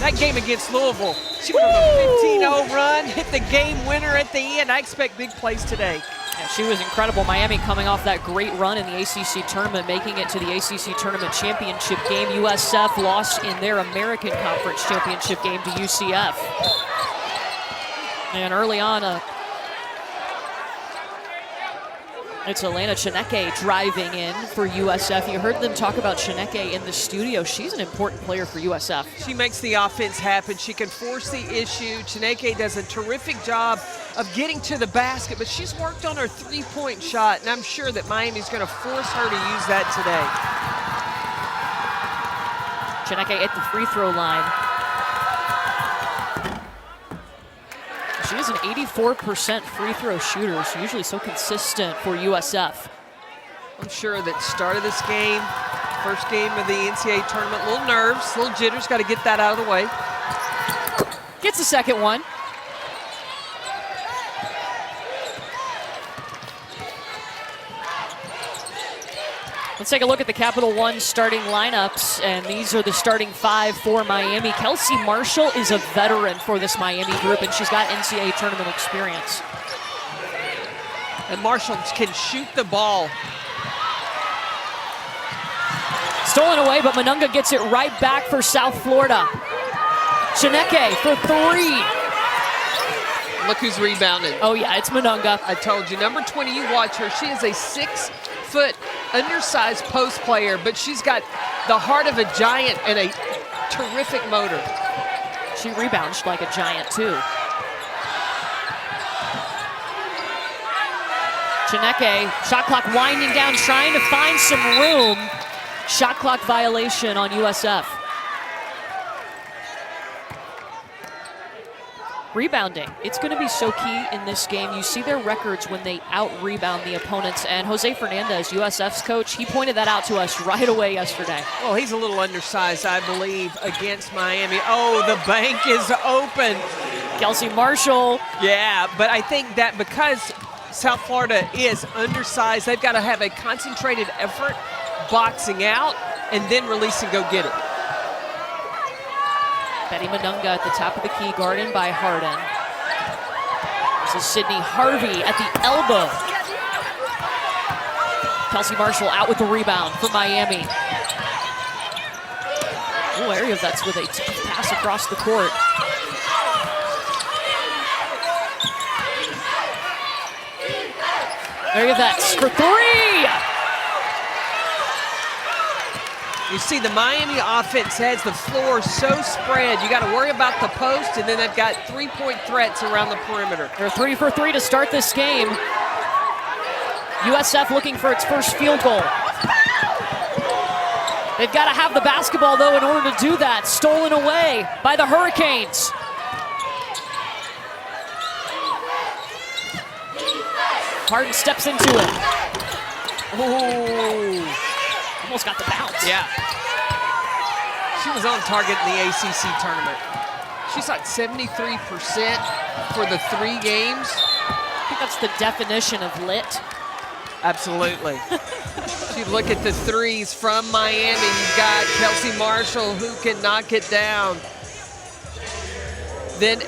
That game against Louisville, she went on a 15-0 run, hit the game winner at the end. I expect big plays today. Yeah, she was incredible. Miami coming off that great run in the ACC tournament, making it to the ACC tournament championship game. USF lost in their American Conference championship game to UCF. And early on, it's Elena Chineke driving in for USF. You heard them talk about Chineke in the studio. She's an important player for USF. She makes the offense happen. She can force the issue. Chineke does a terrific job of getting to the basket, but she's worked on her three-point shot, and I'm sure that Miami's going to force her to use that today. Chineke at the free throw line. She is an 84% free throw shooter. She's usually so consistent for USF. I'm sure that start of this game, first game of the NCAA tournament, a little nerves, a little jitters, got to get that out of the way. Gets the second one. Let's take a look at the Capital One starting lineups, and these are the starting five for Miami. Kelsey Marshall is a veteran for this Miami group, and she's got NCAA tournament experience. And Marshall can shoot the ball. Stolen away, but Monunga gets it right back for South Florida. Chineke for three. Look who's rebounding. Oh yeah, it's Monunga. I told you, number 20, you watch her. She is a 6-foot undersized post player, but she's got the heart of a giant and a terrific motor. She rebounds like a giant too. Chineke, shot clock winding down, trying to find some room. Shot clock violation on USF. Rebounding, it's going to be so key in this game. You see their records when they out-rebound the opponents, and Jose Fernandez, USF's coach, he pointed that out to us right away yesterday. Well, he's a little undersized, I believe, against Miami. Oh, the bank is open. Kelsey Marshall. Yeah, but I think that because South Florida is undersized, they've got to have a concentrated effort, boxing out, and then release and go get it. Betty Monunga at the top of the key, guarded by Harden. This is Sydney Harvey at the elbow. Kelsey Marshall out with the rebound for Miami. Oh, Ariavets with a tough pass across the court. Ariavets for three! You see the Miami offense has the floor so spread. You got to worry about the post, and then they've got three-point threats around the perimeter. They're 3 for 3 to start this game. USF looking for its first field goal. They've got to have the basketball, though, in order to do that. Stolen away by the Hurricanes. Harden steps into it. Oh. Almost got the bounce. Yeah. She was on target in the ACC tournament. She shot 73% for the 3 games. I think that's the definition of lit. Absolutely. You look at the threes from Miami. You've got Kelsey Marshall who can knock it down. Then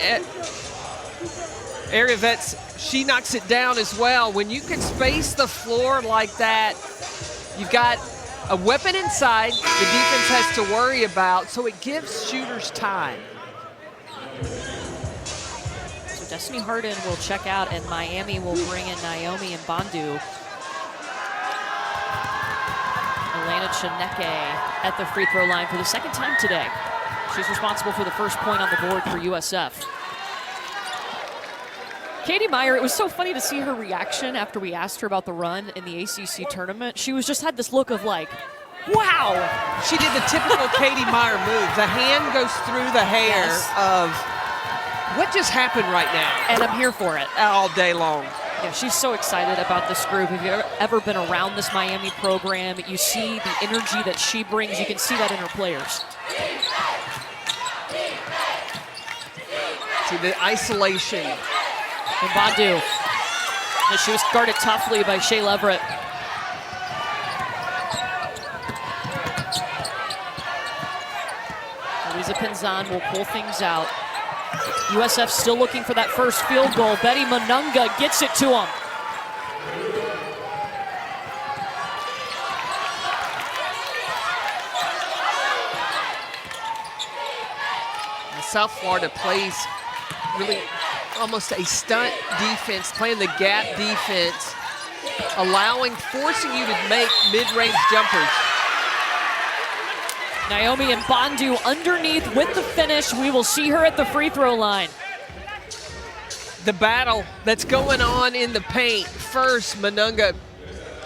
Ariavets, she knocks it down as well. When you can space the floor like that, you've got a weapon inside the defense has to worry about, so it gives shooters time. So Destiny Harden will check out, and Miami will bring in Naomi and Bandu. Elena Chineke at the free throw line for the second time today. She's responsible for the first point on the board for USF. Katie Meyer, it was so funny to see her reaction after we asked her about the run in the ACC tournament. She was just had this look of like, wow. She did the typical Katie Meyer move. The hand goes through the hair of what just happened right now. And I'm here for it. All day long. Yeah, she's so excited about this group. If you've ever been around this Miami program, you see the energy that she brings. You can see that in her players. See the isolation. And Bandu. And she was guarded toughly by Shea Leverett. Liza Pinzan will pull things out. USF still looking for that first field goal. Betty Manunga gets it to him. South Florida plays really almost a stunt defense, playing the gap defense, forcing you to make mid-range jumpers. Naomi and Bondu underneath with the finish. We will see her at the free throw line. The battle that's going on in the paint. First, Manunga,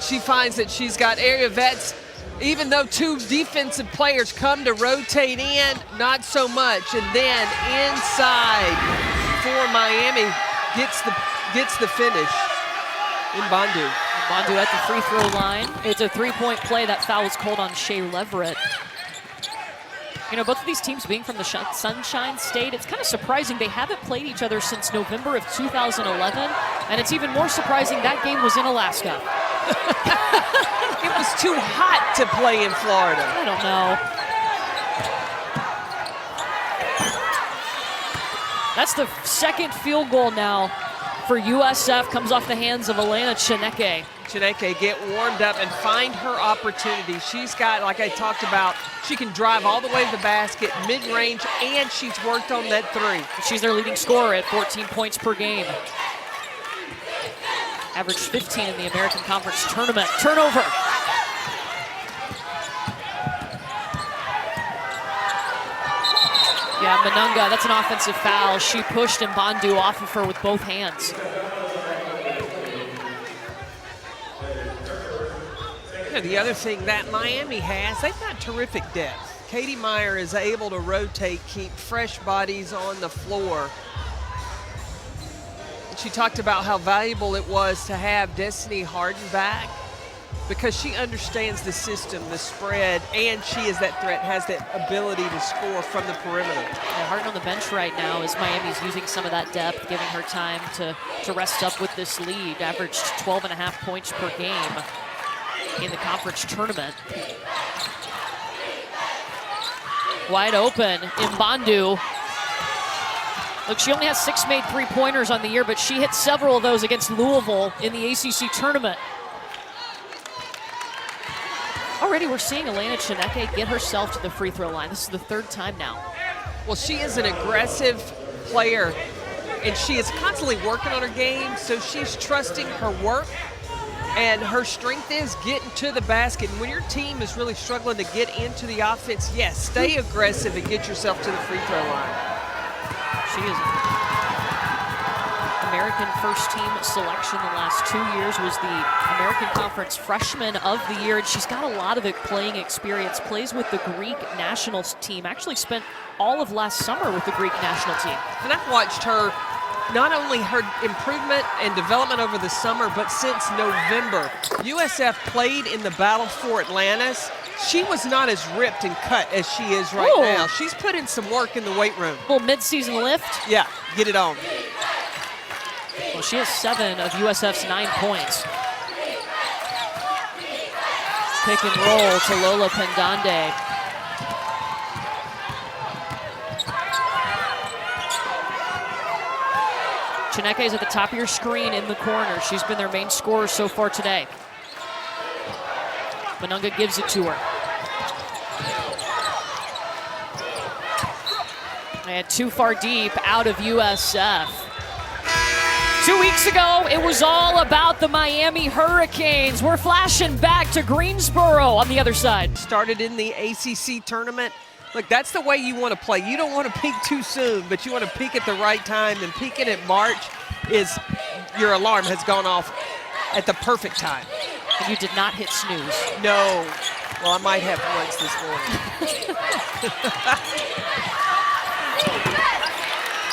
she finds that she's got area vets. Even though two defensive players come to rotate in, not so much. And then inside for Miami gets the finish in Bondu. Bondu at the free throw line. It's a three-point play. That foul was called on Shea Leverett. You know, both of these teams being from the Sunshine State, it's kind of surprising they haven't played each other since November of 2011, and it's even more surprising that game was in Alaska. It was too hot to play in Florida. I don't know. That's the second field goal now for USF. Comes off the hands of Elena Chineke. Chineke get warmed up and find her opportunity. She's got, like I talked about, she can drive all the way to the basket, mid-range, and she's worked on that three. She's their leading scorer at 14 points per game. Averaged 15 in the American Conference Tournament. Turnover. Yeah, Manunga, that's an offensive foul. She pushed Mbondu off of her with both hands. You know, the other thing that Miami has, they've got terrific depth. Katie Meyer is able to rotate, keep fresh bodies on the floor. She talked about how valuable it was to have Destiny Harden back because she understands the system, the spread, and she is that threat, has that ability to score from the perimeter. Yeah, Harden on the bench right now as Miami's using some of that depth, giving her time to rest up with this lead. Averaged 12.5 points per game in the conference tournament. Wide open, Mbondu. Look, she only has 6 made three-pointers on the year, but she hit several of those against Louisville in the ACC tournament. Already we're seeing Elena Chineke get herself to the free throw line. This is the third time now. Well, she is an aggressive player, and she is constantly working on her game, so she's trusting her work, and her strength is getting to the basket. And when your team is really struggling to get into the offense, yes, stay aggressive and get yourself to the free throw line. She is American first team selection the last 2 years, was the American Conference Freshman of the Year, and she's got a lot of playing experience, plays with the Greek national team, actually spent all of last summer with the Greek national team. And I've watched her, not only her improvement and development over the summer, but since November. USF played in the battle for Atlantis. She was not as ripped and cut as she is right now. She's put in some work in the weight room. Little mid-season lift? Yeah, get it on. Well, she has 7 of USF's 9 points. Pick and roll to Lola Pendande. Chineke is at the top of your screen in the corner. She's been their main scorer so far today. Manunga gives it to her. And too far deep out of USF. 2 weeks ago, it was all about the Miami Hurricanes. We're flashing back to Greensboro on the other side. Started in the ACC tournament. Look, that's the way you want to play. You don't want to peak too soon, but you want to peak at the right time. And peaking at March is, your alarm has gone off at the perfect time. And you did not hit snooze. No. Well, I might have once this morning.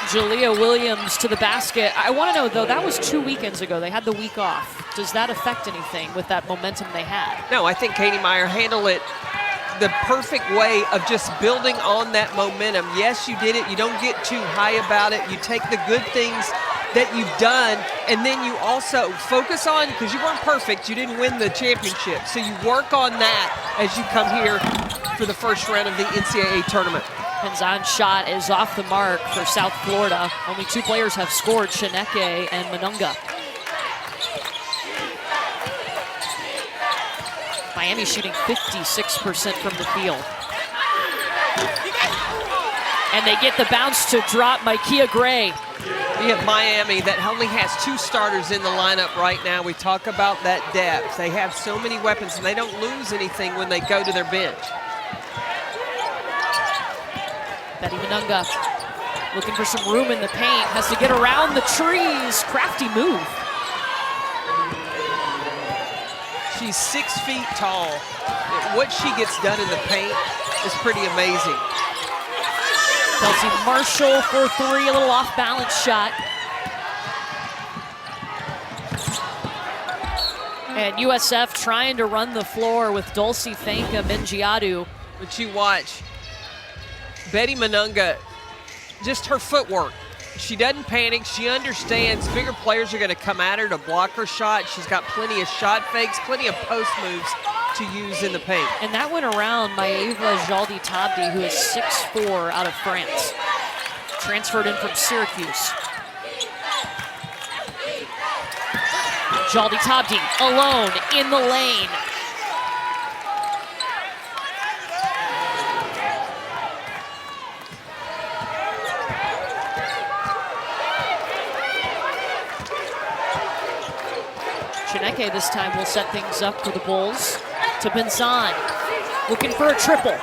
Jalea Williams to the basket. I want to know, though, that was 2 weekends ago. They had the week off. Does that affect anything with that momentum they had? No, I think Katie Meyer handled it the perfect way of just building on that momentum. Yes, you did it. You don't get too high about it. You take the good things that you've done, and then you also focus on, because you weren't perfect, you didn't win the championship. So you work on that as you come here for the first round of the NCAA tournament. Penzan's shot is off the mark for South Florida. Only 2 players have scored, Chineke and Manunga. Miami shooting 56% from the field. And they get the bounce to drop Micaiah Gray. We have Miami that only has 2 starters in the lineup right now. We talk about that depth. They have so many weapons, and they don't lose anything when they go to their bench. Betty Manunga looking for some room in the paint. Has to get around the trees. Crafty move. She's 6 feet tall. What she gets done in the paint is pretty amazing. Kelsey Marshall for 3, a little off-balance shot. And USF trying to run the floor with Dulcie Thanka Mingiadu. But you watch Betty Manunga, just her footwork. She doesn't panic. She understands bigger players are going to come at her to block her shot. She's got plenty of shot fakes, plenty of post moves to use in the paint. And that went around Maeva Jaldi Tabdi, who is 6'4" out of France. Transferred in from Syracuse. Jaldi Tabdi alone in the lane. Chineke this time will set things up for the Bulls. To Benzan, looking for a triple.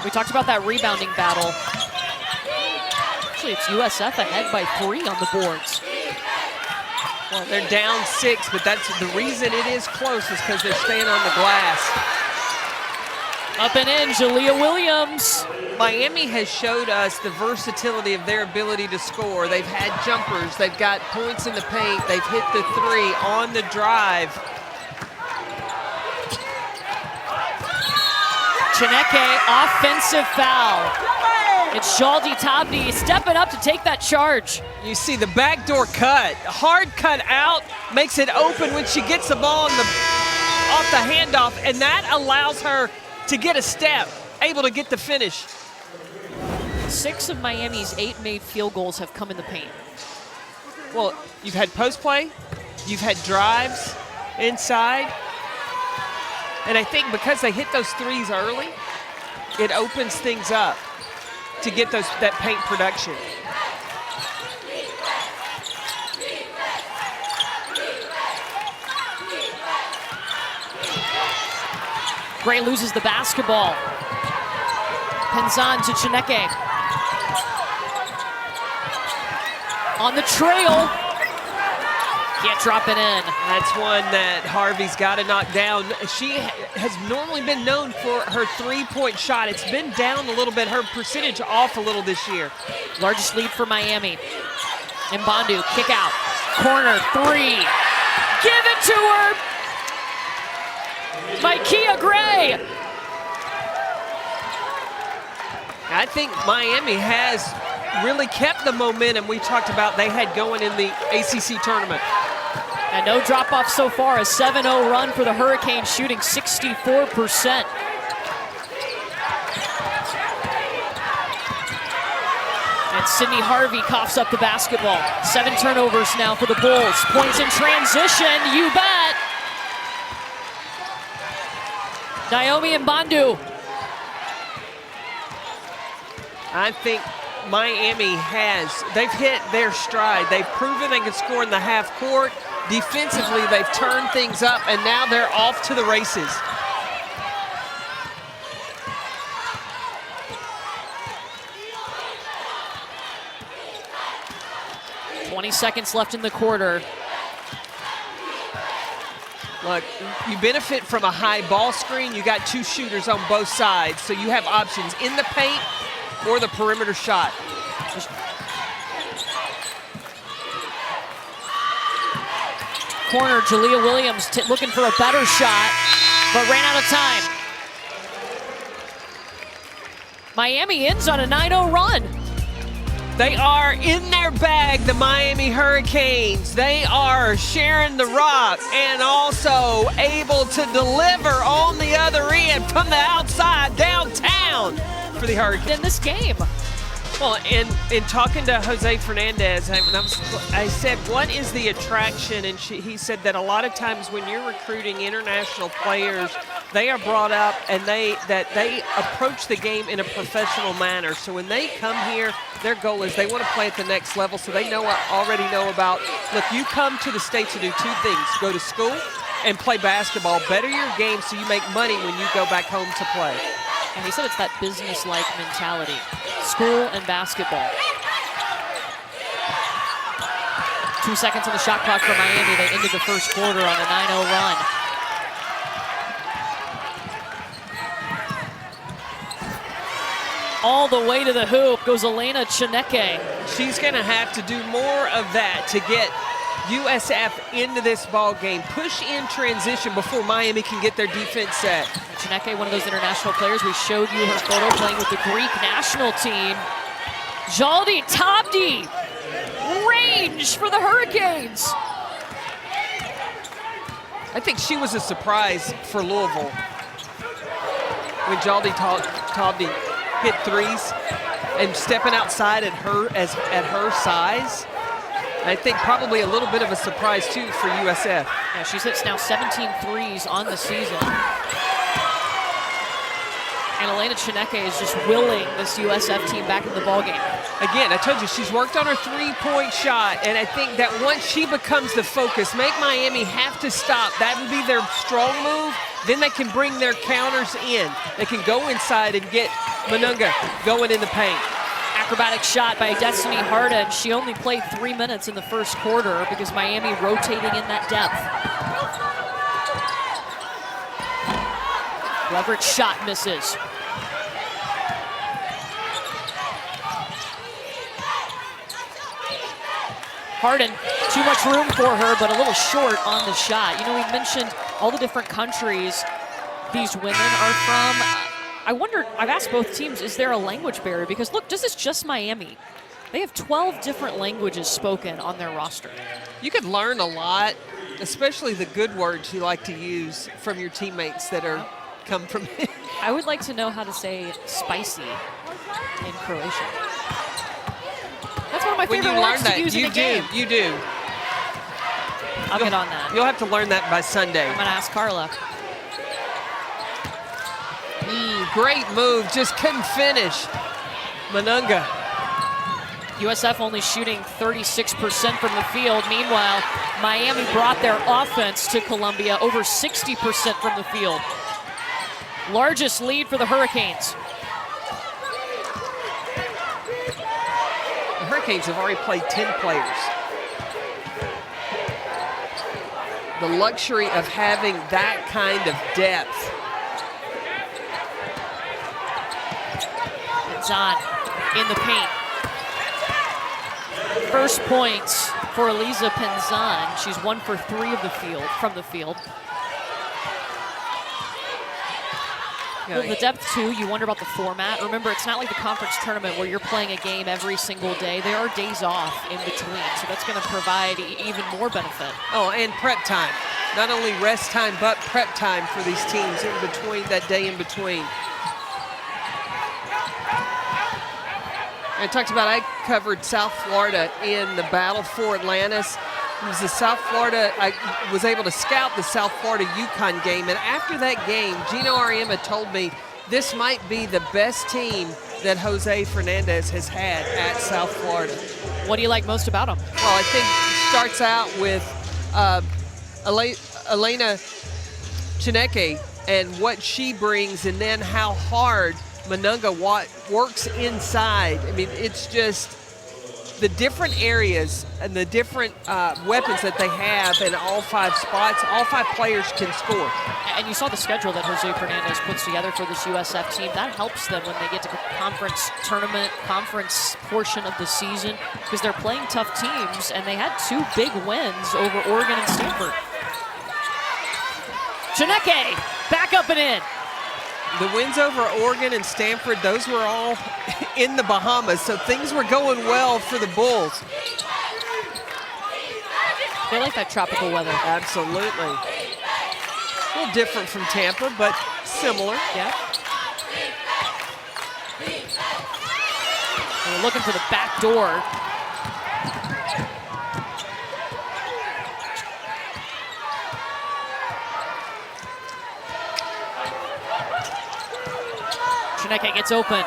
We talked about that rebounding battle. Actually, it's USF ahead by 3 on the boards. Well, they're down 6, but that's the reason it is close is because they're staying on the glass. Up and in, Jalea Williams. Miami has showed us the versatility of their ability to score. They've had jumpers. They've got points in the paint. They've hit the 3 on the drive. Chineke, offensive foul. It's Jaldi Tabdi stepping up to take that charge. You see the backdoor cut, hard cut out, makes it open when she gets the ball off the handoff, and that allows her to get a step, able to get the finish. 6 of Miami's 8 made field goals have come in the paint. Well, you've had post play, you've had drives inside, and I think because they hit those 3s early, it opens things up to get that paint production. Gray loses the basketball. Penzan to Chineke. On the trail. Can't drop it in. That's one that Harvey's got to knock down. She has normally been known for her 3-point shot. It's been down a little bit, her percentage off a little this year. Largest lead for Miami. Mbondu, kick out. Corner 3. Give it to her. Micaiah Gray. I think Miami has really kept the momentum we talked about they had going in the ACC tournament. And no drop-off so far, a 7-0 run for the Hurricanes, shooting 64%. And Sydney Harvey coughs up the basketball. 7 turnovers now for the Bulls. Points in transition, you bet. Naomi Mbondu. I think Miami they've hit their stride. They've proven they can score in the half court. Defensively, they've turned things up, and now they're off to the races. $20 seconds left in the quarter. Look, you benefit from a high ball screen. You got 2 shooters on both sides, so you have options in the paint or the perimeter shot. Corner, Jalea Williams looking for a better shot, but ran out of time. Miami ends on a 9-0 run. They are in their bag, the Miami Hurricanes. They are sharing the rock and also able to deliver on the other end from the outside downtown for the Hurricanes. In this game. Well, in talking to Jose Fernandez, I said, what is the attraction? And he said that a lot of times when you're recruiting international players, they are brought up and they approach the game in a professional manner. So when they come here, their goal is they want to play at the next level. So they already know about, look, you come to the States to do two things: go to school and play basketball. Better your game so you make money when you go back home to play. And he said it's that business-like mentality, school and basketball. 2 seconds on the shot clock for Miami. They ended the first quarter on a 9-0 run. All the way to the hoop goes Elena Chineke. She's going to have to do more of that to get USF into this ball game. Push in transition before Miami can get their defense set. Chineke, one of those international players. We showed you her photo playing with the Greek national team. Jaldi Tabdi, range for the Hurricanes. I think she was a surprise for Louisville when Jaldi Tabdi hit threes and stepping outside at her size. I think probably a little bit of a surprise, too, for USF. Yeah, she's hit now 17 threes on the season. And Elena Chineke is just willing this USF team back in the ballgame. Again, I told you, she's worked on her three-point shot, and I think that once she becomes the focus, make Miami have to stop. That would be their strong move. Then they can bring their counters in. They can go inside and get Manunga going in the paint. Acrobatic shot by Destiny Harden. She only played 3 minutes in the first quarter because Miami rotating in that depth. Leverage shot misses. Harden, too much room for her, but a little short on the shot. You know, we mentioned all the different countries these women are from. I wonder, I've asked both teams, is there a language barrier? Because look, this is just Miami. They have 12 different languages spoken on their roster. You could learn a lot, especially the good words you like to use from your teammates that are come from. I would like to know how to say spicy in Croatian. That's one of my favorite words to use in a game. You do. I'll get on that. You'll have to learn that by Sunday. I'm going to ask Carla. Great move, just couldn't finish. Manunga. USF only shooting 36% from the field. Meanwhile, Miami brought their offense to Columbia, over 60% from the field. Largest lead for the Hurricanes. The Hurricanes have already played 10 players. The luxury of having that kind of depth. On in the paint. First points for Eliza Penzan. She's 1 for 3 of the field from the field. Well, the depth too, you wonder about the format. Remember, it's not like the conference tournament where you're playing a game every single day. There are days off in between, so that's going to provide even more benefit. Oh, and prep time. Not only rest time, but prep time for these teams in between, that day in between. I talked about, I covered South Florida in the battle for Atlantis. It was the South Florida, I was able to scout the South Florida UConn game, and after that game, Gino Ariema told me this might be the best team that Jose Fernandez has had at South Florida. What do you like most about him? Well, I think it starts out with Elena Chineke and what she brings, and then how hard Manunga works inside. I mean, it's just the different areas and the different weapons that they have in all 5 spots. All 5 players can score. And you saw the schedule that Jose Fernandez puts together for this USF team. That helps them when they get to the conference tournament, conference portion of the season, because they're playing tough teams, and they had 2 big wins over Oregon and Stanford. Chineke, back up and in. The wins over Oregon and Stanford, those were all in the Bahamas, so things were going well for the Bulls. They like that tropical weather. Absolutely. A little different from Tampa, but similar. Yeah. And we're looking for the back door. Chineke gets open.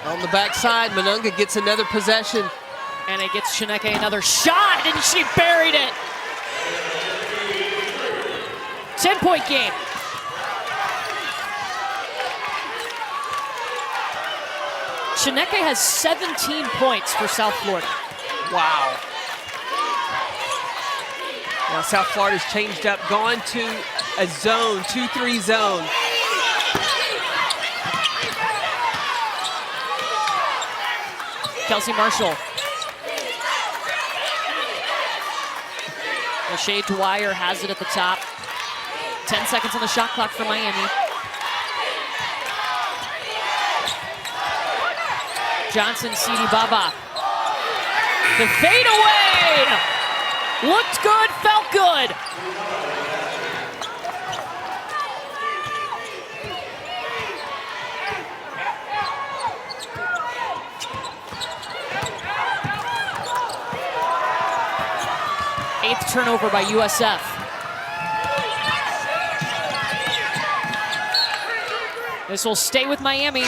On the backside, Monunga gets another possession. And it gets Chineke another shot, and she buried it. 10-point game. Chineke has 17 points for South Florida. Wow. Now South Florida's changed up, gone to a zone, 2-3 zone. Kelsey Marshall. O'Shea Dwyer has it at the top. 10 seconds on the shot clock for Miami. Johnson, Sidi Baba. The fadeaway! Looked good, felt good. Eighth turnover by USF. This will stay with Miami.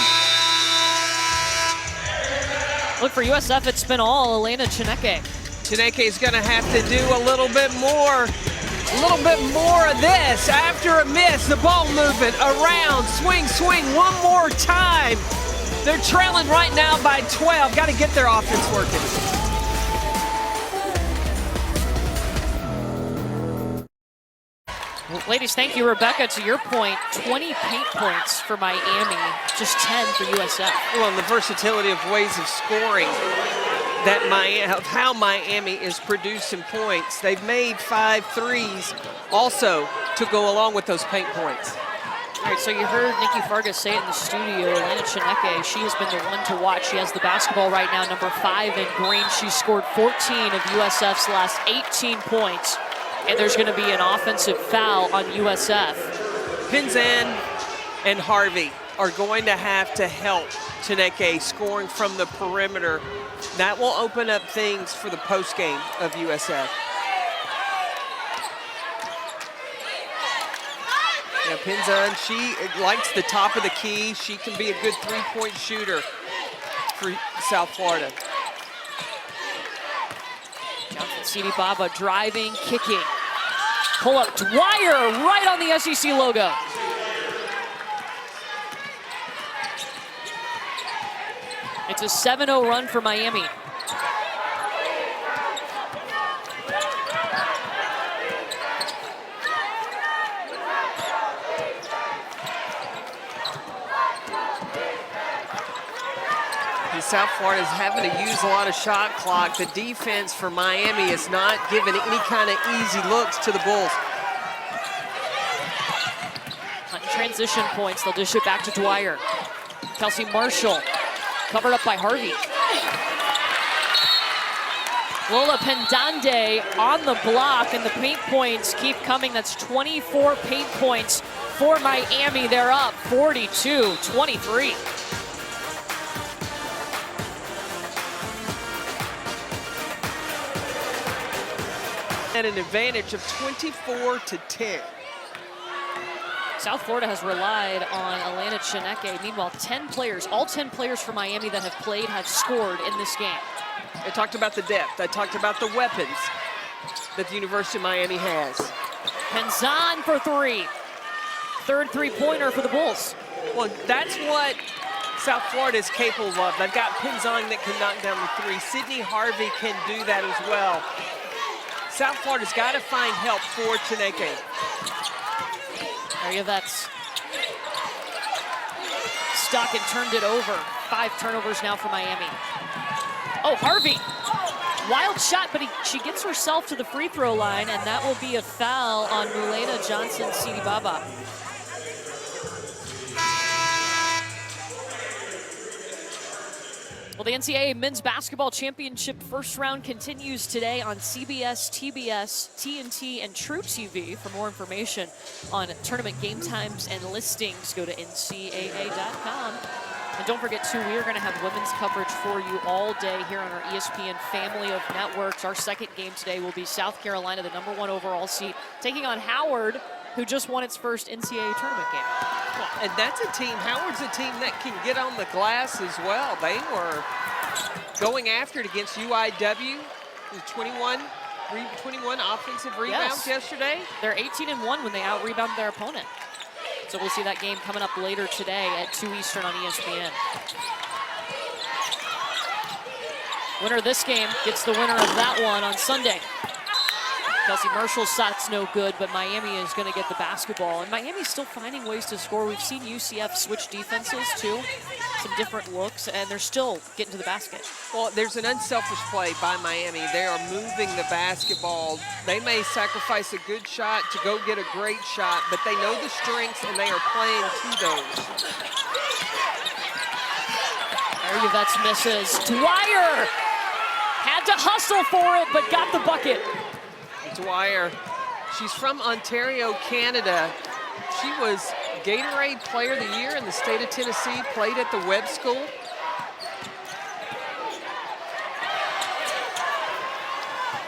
Look, for USF, it's been all Elena Chineke. Chineke is going to have to do a little bit more of this. After a miss, the ball movement around, swing, swing, one more time. They're trailing right now by 12. Got to get their offense working. Well, ladies, thank you, Rebecca. To your point, 20 paint points for Miami, just 10 for USF. Well, and the versatility of ways of scoring of how Miami is producing points. They've made 5 threes also to go along with those paint points. All right, so you heard Nikki Fargas say it in the studio. Elena Chineke, she has been the one to watch. She has the basketball right now, number 5 in green. She scored 14 of USF's last 18 points. And there's going to be an offensive foul on USF. Pinzan and Harvey are going to have to help Chineke scoring from the perimeter. That will open up things for the postgame of USF. Yeah, Pinzan, she likes the top of the key. She can be a good three-point shooter for South Florida. Johnson, Sidi Baba driving, kicking. Pull up Dwyer right on the SEC logo. It's a 7-0 run for Miami. South Florida is having to use a lot of shot clock. The defense for Miami is not giving any kind of easy looks to the Bulls. On transition points, they'll dish it back to Dwyer. Kelsey Marshall, covered up by Harvey. Lola Pendande on the block, and the paint points keep coming. That's 24 paint points for Miami. They're up 42-23. At an advantage of 24-10. South Florida has relied on Elena Chineke. Meanwhile, 10 players, all 10 players for Miami that have played have scored in this game. I talked about the depth. I talked about the weapons that the University of Miami has. Pinzan for 3. Third three-pointer for the Bulls. Well, that's what South Florida is capable of. They've got Pinzan that can knock down the 3. Sydney Harvey can do that as well. South Florida's got to find help for Chineke. That's stuck and turned it over. 5 turnovers now for Miami. Oh, Harvey. Wild shot, but she gets herself to the free throw line, and that will be a foul on Mulena Johnson Sidi Baba. Well, the NCAA Men's Basketball Championship first round continues today on CBS, TBS, TNT, and True TV. For more information on tournament game times and listings, go to ncaa.com. And don't forget, too, we are going to have women's coverage for you all day here on our ESPN family of networks. Our second game today will be South Carolina, the #1 overall seed, taking on Howard, who just won its first NCAA tournament game. And that's a team, Howard's a team that can get on the glass as well. They were going after it against UIW, 21 offensive rebounds yesterday. They're 18-1 when they out-rebound their opponent. So we'll see that game coming up later today at 2 Eastern on ESPN. Winner of this game gets the winner of that one on Sunday. Kelsey Marshall's shot's no good, but Miami is going to get the basketball. And Miami's still finding ways to score. We've seen UCF switch defenses, too. Some different looks, and they're still getting to the basket. Well, there's an unselfish play by Miami. They are moving the basketball. They may sacrifice a good shot to go get a great shot, but they know the strengths, and they are playing to those. Ariavets misses. Dwyer had to hustle for it, but got the bucket. Dwyer, she's from Ontario, Canada. She was Gatorade Player of the Year in the state of Tennessee, played at the Webb School.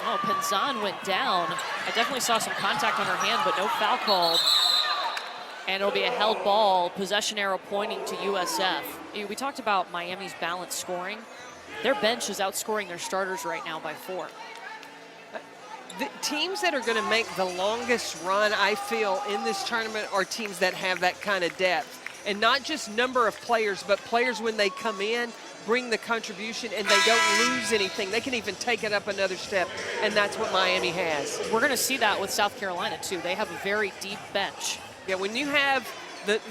Oh, Pinzan went down. I definitely saw some contact on her hand, but no foul called. And it'll be a held ball, possession arrow pointing to USF. We talked about Miami's balanced scoring. Their bench is outscoring their starters right now by 4. The teams that are going to make the longest run, I feel, in this tournament are teams that have that kind of depth. And not just number of players, but players when they come in, bring the contribution, and they don't lose anything. They can even take it up another step, and that's what Miami has. We're going to see that with South Carolina, too. They have a very deep bench. Yeah, when you have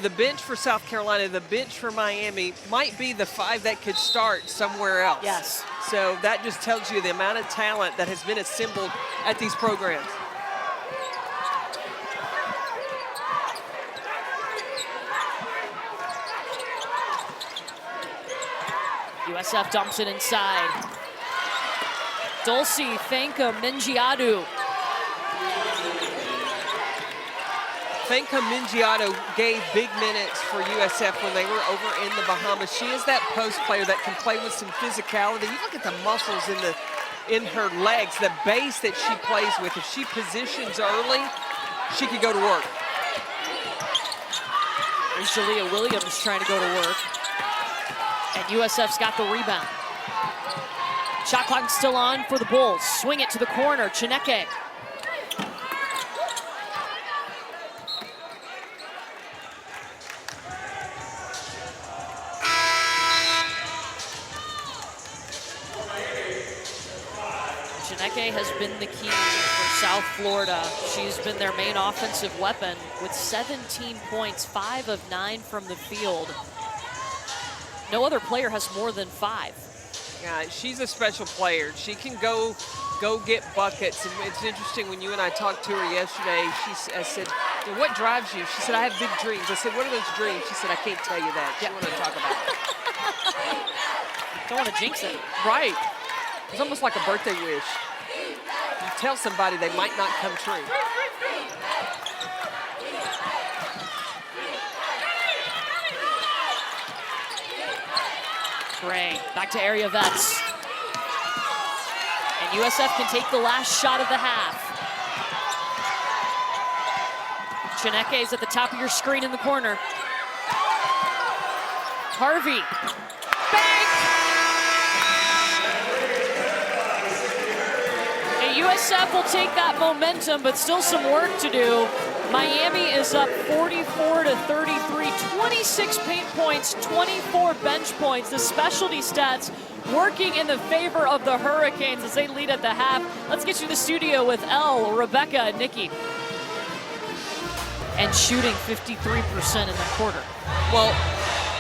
the bench for South Carolina, the bench for Miami might be the 5 that could start somewhere else. Yes. So that just tells you the amount of talent that has been assembled at these programs. USF dumps it inside. Dulcie Fanka Mingiadu. Fanka Mingiadu gave big minutes for USF when they were over in the Bahamas. She is that post player that can play with some physicality. You look at the muscles in her legs, the base that she plays with. If she positions early, she could go to work. There's Jalea Williams trying to go to work. And USF's got the rebound. Shot clock still on for the Bulls. Swing it to the corner, Chineke. Chineke has been the key for South Florida. She's been their main offensive weapon with 17 points, 5 of 9 from the field. No other player has more than 5. Yeah, she's a special player. She can go get buckets. And it's interesting, when you and I talked to her yesterday, I said, what drives you? She said, I have big dreams. I said, what are those dreams? She said, I can't tell you that. She didn't want to talk about it. Don't want to jinx it. Right. It's almost like a birthday wish. You tell somebody, they might not come true. Gray, back to Ariavets. And USF can take the last shot of the half. Chineke is at the top of your screen in the corner. Harvey, bang! And USF will take that momentum, but still some work to do. Miami is up 44-33, 26 paint points, 24 bench points. The specialty stats working in the favor of the Hurricanes as they lead at the half. Let's get you to the studio with Elle, Rebecca, and Nikki. And shooting 53% in the quarter. Well,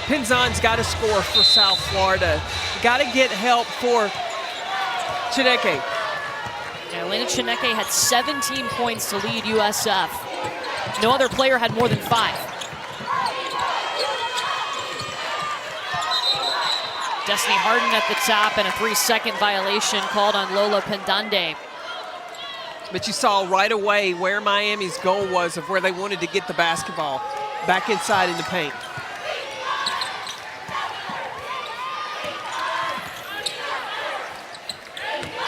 Pinzan's got to score for South Florida. Got to get help for Chineke. Yeah, Elena Chineke had 17 points to lead USF. No other player had more than 5. Destiny Harden at the top, and a 3-second violation called on Lola Pendande. But you saw right away where Miami's goal was of where they wanted to get the basketball back inside in the paint.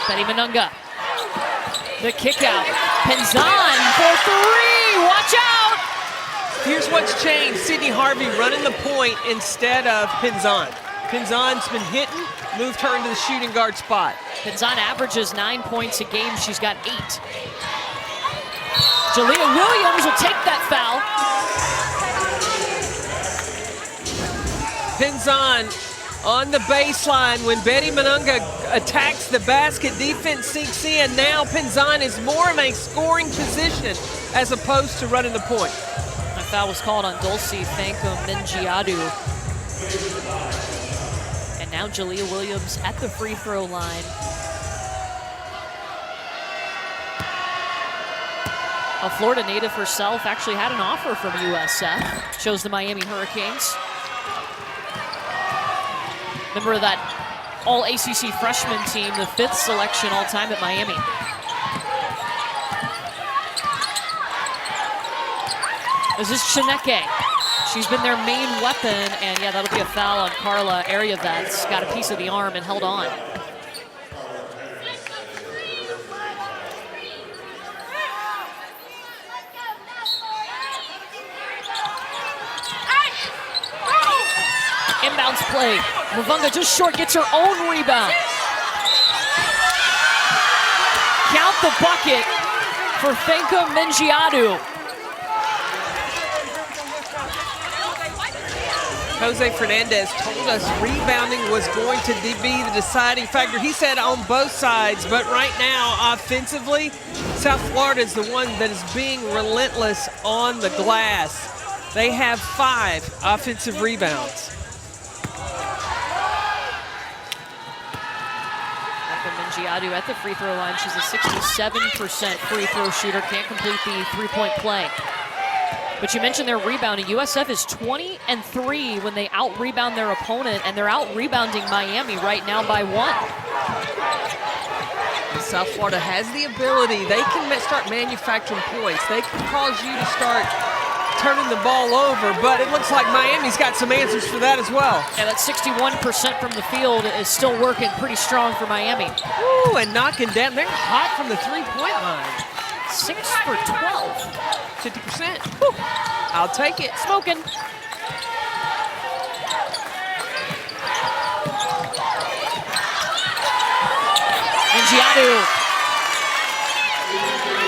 Betty Manunga. The kick out. Pinzan for three. Watch out. Here's what's changed. Sydney Harvey running the point instead of Pinzan. Pinzan's been hitting, moved her into the shooting guard spot. Pinzan averages 9 points a game. She's got 8. Jalea Williams will take that foul. Pinzan on the baseline when Betty Manunga attacks the basket. Defense sinks in. Now Pinzan is more in a scoring position as opposed to running the point. A foul was called on Dulcie Thankum Ninjiadu. And now Jalea Williams at the free throw line. A Florida native herself actually had an offer from USF. Chose the Miami Hurricanes. Member of that all-ACC freshman team, the 5th selection all-time at Miami. This is Chineke. She's been their main weapon, and yeah, that'll be a foul on Carla Ariavets. Got a piece of the arm and held on. Inbounds play. Mavunga just short, gets her own rebound. Count the bucket for Thankum Ninjiadu. Jose Fernandez told us rebounding was going to be the deciding factor. He said on both sides, but right now, offensively, South Florida is the one that is being relentless on the glass. They have 5 offensive rebounds. Ninjiadu at the free throw line. She's a 67% free throw shooter, can't complete the three-point play. But you mentioned their rebounding. USF is 20-3 when they out-rebound their opponent, and they're out-rebounding Miami right now by 1. South Florida has the ability. They can start manufacturing points. They can cause you to start turning the ball over, but it looks like Miami's got some answers for that as well. And that 61% from the field is still working pretty strong for Miami. Ooh, and knocking down. They're hot from the three-point line. 6 for 12. 50%. Whew. I'll take it. Smoking. Ninjiadu.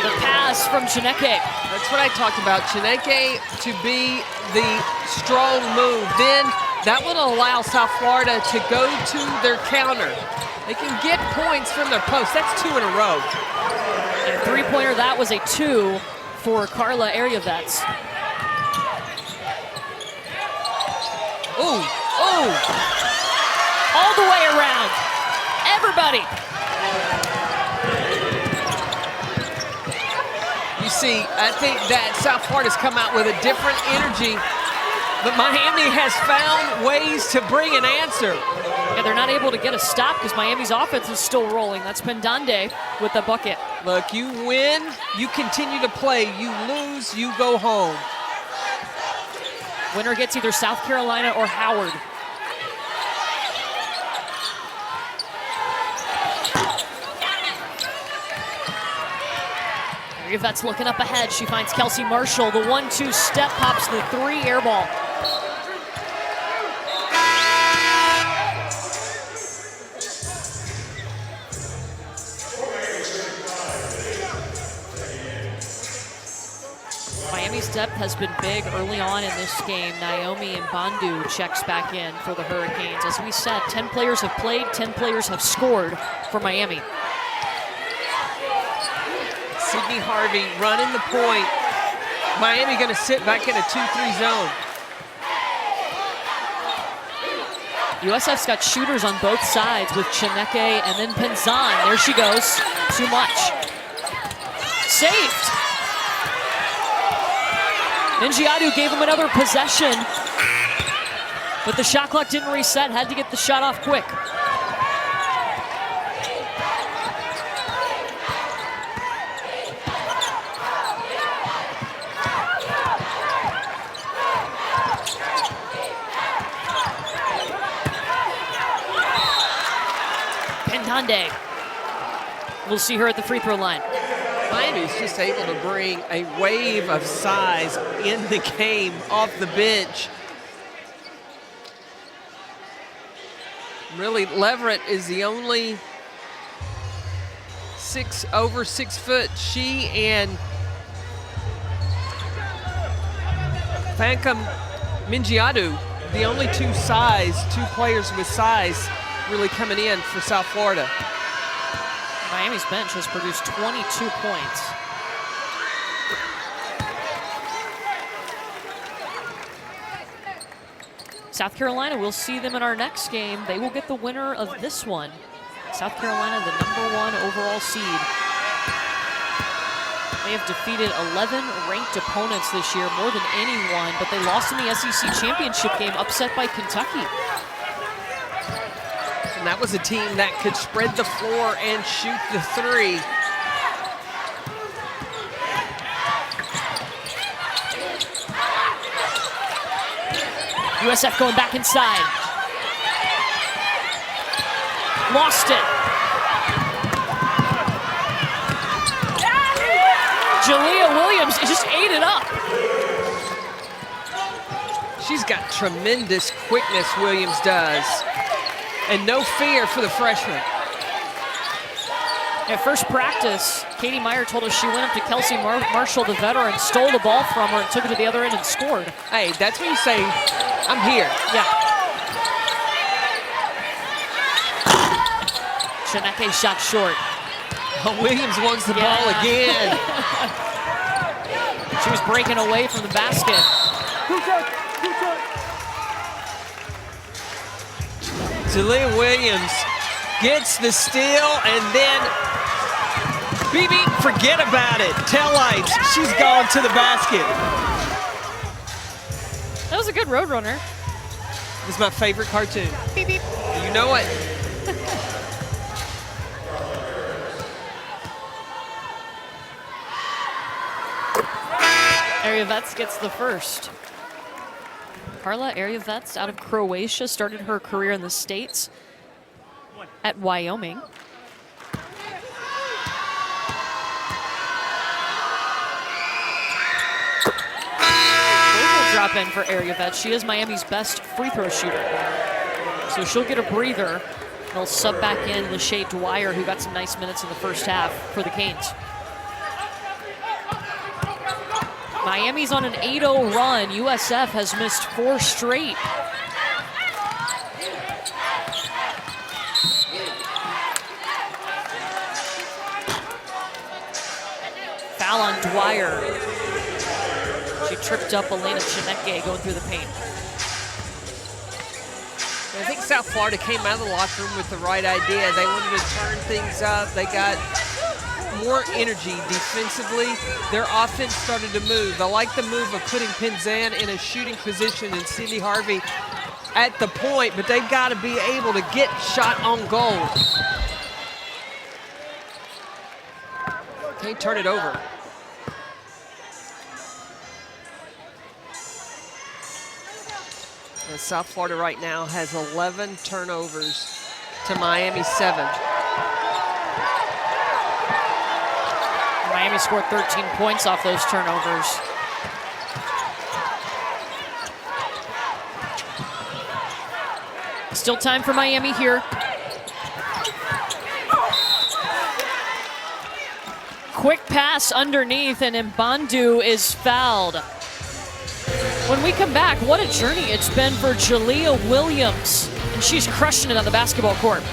The pass from Chineke. That's what I talked about. Chineke to be the strong move. Then that will allow South Florida to go to their counter. They can get points from their post. That's 2 in a row. And a three-pointer, that was a 2 for Carla Ariavets. Ooh, ooh. All the way around. Everybody. You see, I think that South Florida's come out with a different energy, but Miami has found ways to bring an answer. Yeah, they're not able to get a stop because Miami's offense is still rolling. That's Pendande with the bucket. Look, you win, you continue to play. You lose, you go home. Winner gets either South Carolina or Howard. Yvette's looking up ahead. She finds Kelsey Marshall. The 1-2 step, pops the 3 air ball. Miami's depth has been big early on in this game. Naomi and Bandu checks back in for the Hurricanes. As we said, 10 players have played, 10 players have scored for Miami. Sydney Harvey running the point. Miami going to sit back in a 2-3 zone. USF's got shooters on both sides with Chineke and then Pinzan. There she goes. Too much. Saved. Ninjiadu gave him another possession. But the shot clock didn't reset, had to get the shot off quick. Pendande. We'll see her at the free throw line. Miami's just able to bring a wave of size in the game off the bench. Really, Leverett is the only over 6 foot. She and Fancam Mingiadu, the only two players with size really coming in for South Florida. Miami's bench has produced 22 points. South Carolina, we'll see them in our next game. They will get the winner of this one. South Carolina, the #1 overall seed. They have defeated 11 ranked opponents this year, more than anyone, but they lost in the SEC championship game, upset by Kentucky. And that was a team that could spread the floor and shoot the three. USF going back inside. Lost it. Jalea Williams just ate it up. She's got tremendous quickness, Williams does. And no fear for the freshman. At first practice, Katie Meyer told us she went up to Kelsey Marshall, the veteran, stole the ball from her and took it to the other end and scored. Hey, that's when you say, I'm here. Yeah. Chineke shot short. Oh, Williams wants the ball again. She was breaking away from the basket. Jalea Williams gets the steal, and then BB, forget about it. Tail lights, she's gone to the basket. That was a good Roadrunner. This is my favorite cartoon. Beep, beep. You know it. Ariavets gets the first. Carla Ariavets out of Croatia, started her career in the States at Wyoming. Drop in for Ariavets. She is Miami's best free throw shooter. So she'll get a breather. They'll sub back in Lachey Dwyer, who got some nice minutes in the first half for the Canes. Miami's on an 8-0 run. USF has missed 4 straight. Foul on Dwyer. She tripped up Elena Chineke going through the paint. I think South Florida came out of the locker room with the right idea. They wanted to turn things up. They got more energy defensively. Their offense started to move. I like the move of putting Penzan in a shooting position and Cindy Harvey at the point, but they've got to be able to get shot on goal. Can't turn it over. And South Florida right now has 11 turnovers to Miami's 7. Miami scored 13 points off those turnovers. Still time for Miami here. Quick pass underneath, and Mbandu is fouled. When we come back, what a journey it's been for Jalea Williams. And she's crushing it on the basketball court.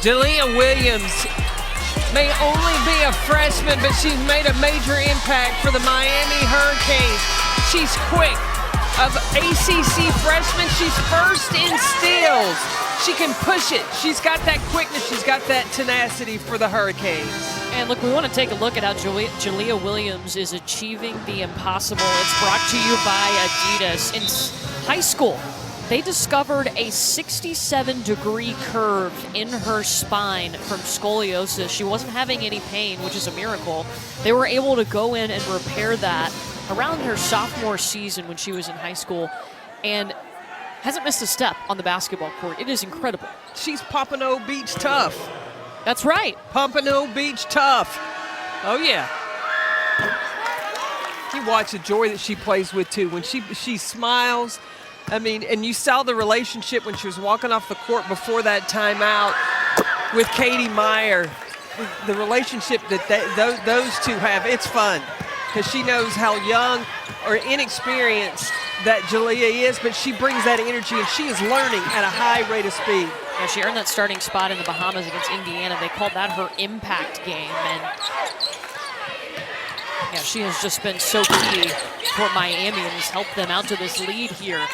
Jalea Williams may only be a freshman, but she's made a major impact for the Miami Hurricanes. She's quick. Of ACC freshmen, she's first in steals. She can push it. She's got that quickness. She's got that tenacity for the Hurricanes. And look, we want to take a look at how Jalea Williams is achieving the impossible. It's brought to you by Adidas. In high school, they discovered a 67-degree curve in her spine from scoliosis. She wasn't having any pain, which is a miracle. They were able to go in and repair that around her sophomore season when she was in high school, and hasn't missed a step on the basketball court. It is incredible. She's Pompano Beach tough. That's right. Pompano Beach tough. Oh, yeah. You watch the joy that she plays with, too. When she smiles, I mean, and you saw the relationship when she was walking off the court before that timeout with Katie Meyer. The relationship that those two have, it's fun because she knows how young or inexperienced that Jalea is, but she brings that energy, and she is learning at a high rate of speed. Yeah, she earned that starting spot in the Bahamas against Indiana. They called that her impact game, and yeah, she has just been so key for Miami and has helped them out to this lead here.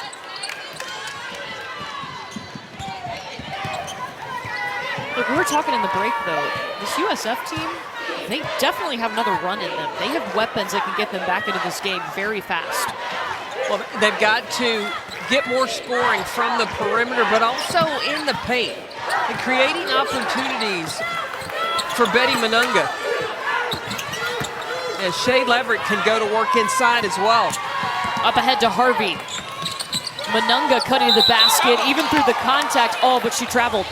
Look, we were talking in the break, though. This USF team, they definitely have another run in them. They have weapons that can get them back into this game very fast. Well, they've got to get more scoring from the perimeter, but also in the paint, and creating opportunities for Betty Manunga. And Shea Leverett can go to work inside as well. Up ahead to Harvey. Manunga cutting the basket, even through the contact. Oh, but she traveled.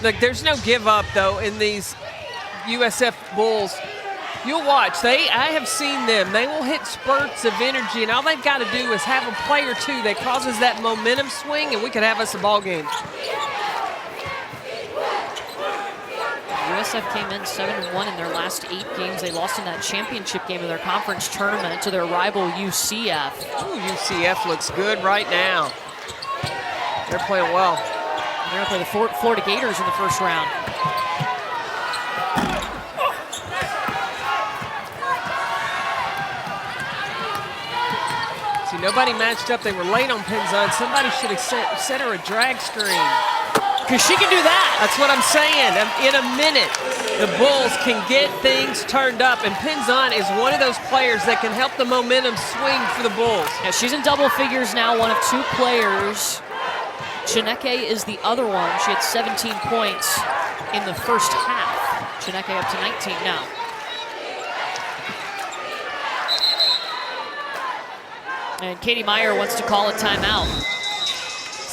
Look, there's no give up, though, in these USF Bulls. You'll watch. I have seen them. They will hit spurts of energy, and all they've got to do is have a play or two that causes that momentum swing, and we could have us a ball game. USF came in 7-1 in their last 8 games. They lost in that championship game of their conference tournament to their rival UCF. Ooh, UCF looks good right now. They're playing well. They're going to play the Florida Gators in the first round. See, nobody matched up. They were late on Pinzon. Somebody should have set her a drag screen. Because she can do that. That's what I'm saying. In a minute, the Bulls can get things turned up, and Pinzon is one of those players that can help the momentum swing for the Bulls. Yeah, she's in double figures now, one of 2 players. Chineke is the other one. She had 17 points in the first half. Chineke up to 19 now. And Katie Meyer wants to call a timeout.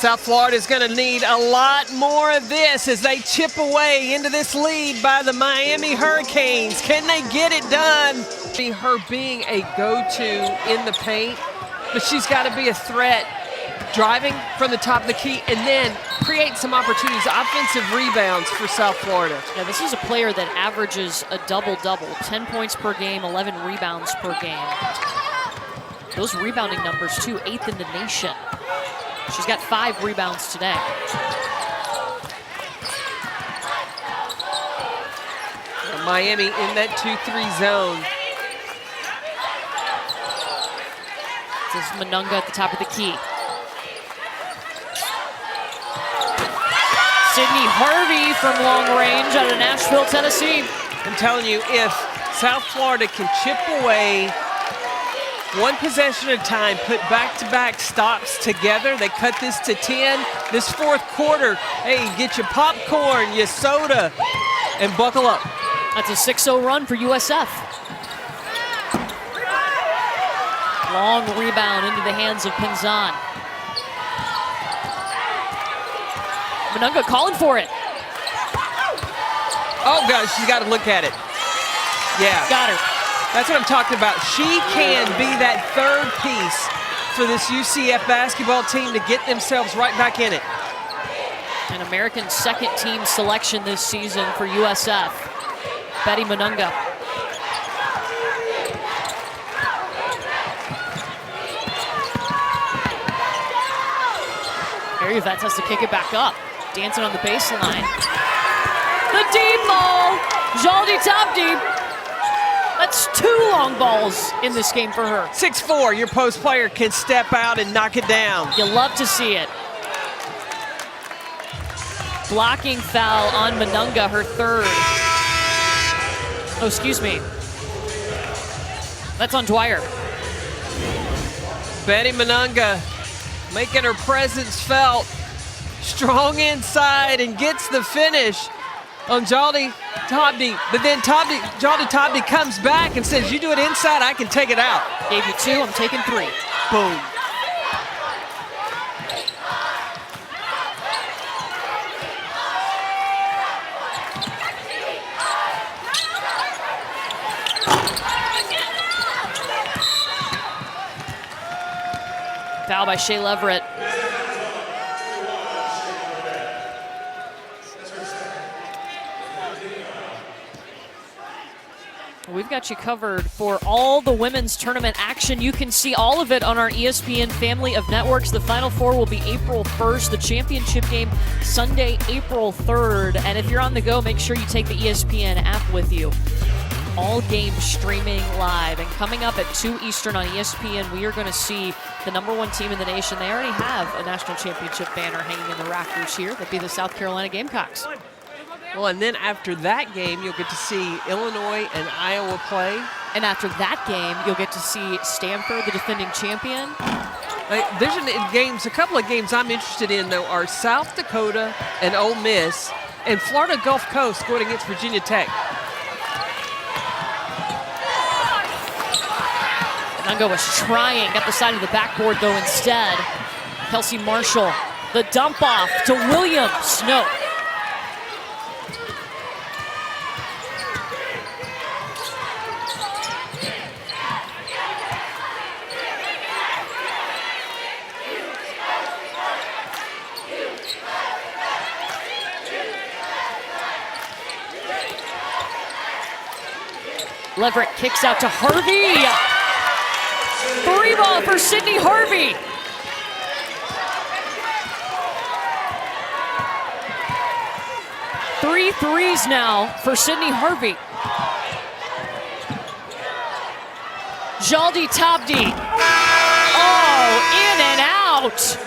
South Florida is going to need a lot more of this as they chip away into this lead by the Miami Hurricanes. Can they get it done? Her being a go-to in the paint, but she's got to be a threat driving from the top of the key and then create some opportunities, offensive rebounds for South Florida. Yeah, this is a player that averages a double-double, 10 points per game, 11 rebounds per game. Those rebounding numbers, too, 8th in the nation. She's got 5 rebounds today. Miami in that 2-3 zone. This is Manunga at the top of the key. Sydney Harvey from long range out of Nashville, Tennessee. I'm telling you, if South Florida can chip away one possession at a time, put back-to-back stops together, they cut this to 10. This fourth quarter, hey, get your popcorn, your soda, and buckle up. That's a 6-0 run for USF. Long rebound into the hands of Pinzon. Manunga calling for it. Oh, gosh, she's got to look at it. Yeah. Got her. That's what I'm talking about. She can be that third piece for this UCF basketball team to get themselves right back in it. An American second-team selection this season for USF. Betty Manunga. Mary Yvette has to kick it back up. Dancing on the baseline. The deep ball. Jaldi top deep. That's 2 long balls in this game for her. 6'4", your post player can step out and knock it down. You love to see it. Blocking foul on Manunga, her third. Oh, excuse me. That's on Dwyer. Betty Manunga making her presence felt. Strong inside and gets the finish on Jaldi Tabdi. But then Jaldi Tabdi comes back and says, you do it inside, I can take it out. Gave you 2, I'm taking 3. Boom. Foul by Shea Leverett. We've got you covered for all the women's tournament action. You can see all of it on our ESPN family of networks. The Final Four will be April 1st. The championship game Sunday, April 3rd. And if you're on the go, make sure you take the ESPN app with you. All games streaming live. And coming up at 2 Eastern on ESPN, we are going to see the #1 team in the nation. They already have a national championship banner hanging in the rafters here. That'd be the South Carolina Gamecocks. Well, and then after that game, you'll get to see Illinois and Iowa play. And after that game, you'll get to see Stanford, the defending champion. There's a couple of games I'm interested in, though, are South Dakota and Ole Miss, and Florida Gulf Coast going against Virginia Tech. Manunga was trying, got the side of the backboard, though, instead. Kelsey Marshall, the dump off to Williams. No. Leverett kicks out to Harvey. 3 ball for Sydney Harvey. Three threes now for Sydney Harvey. Jaldi Tabdi. Oh, in and out.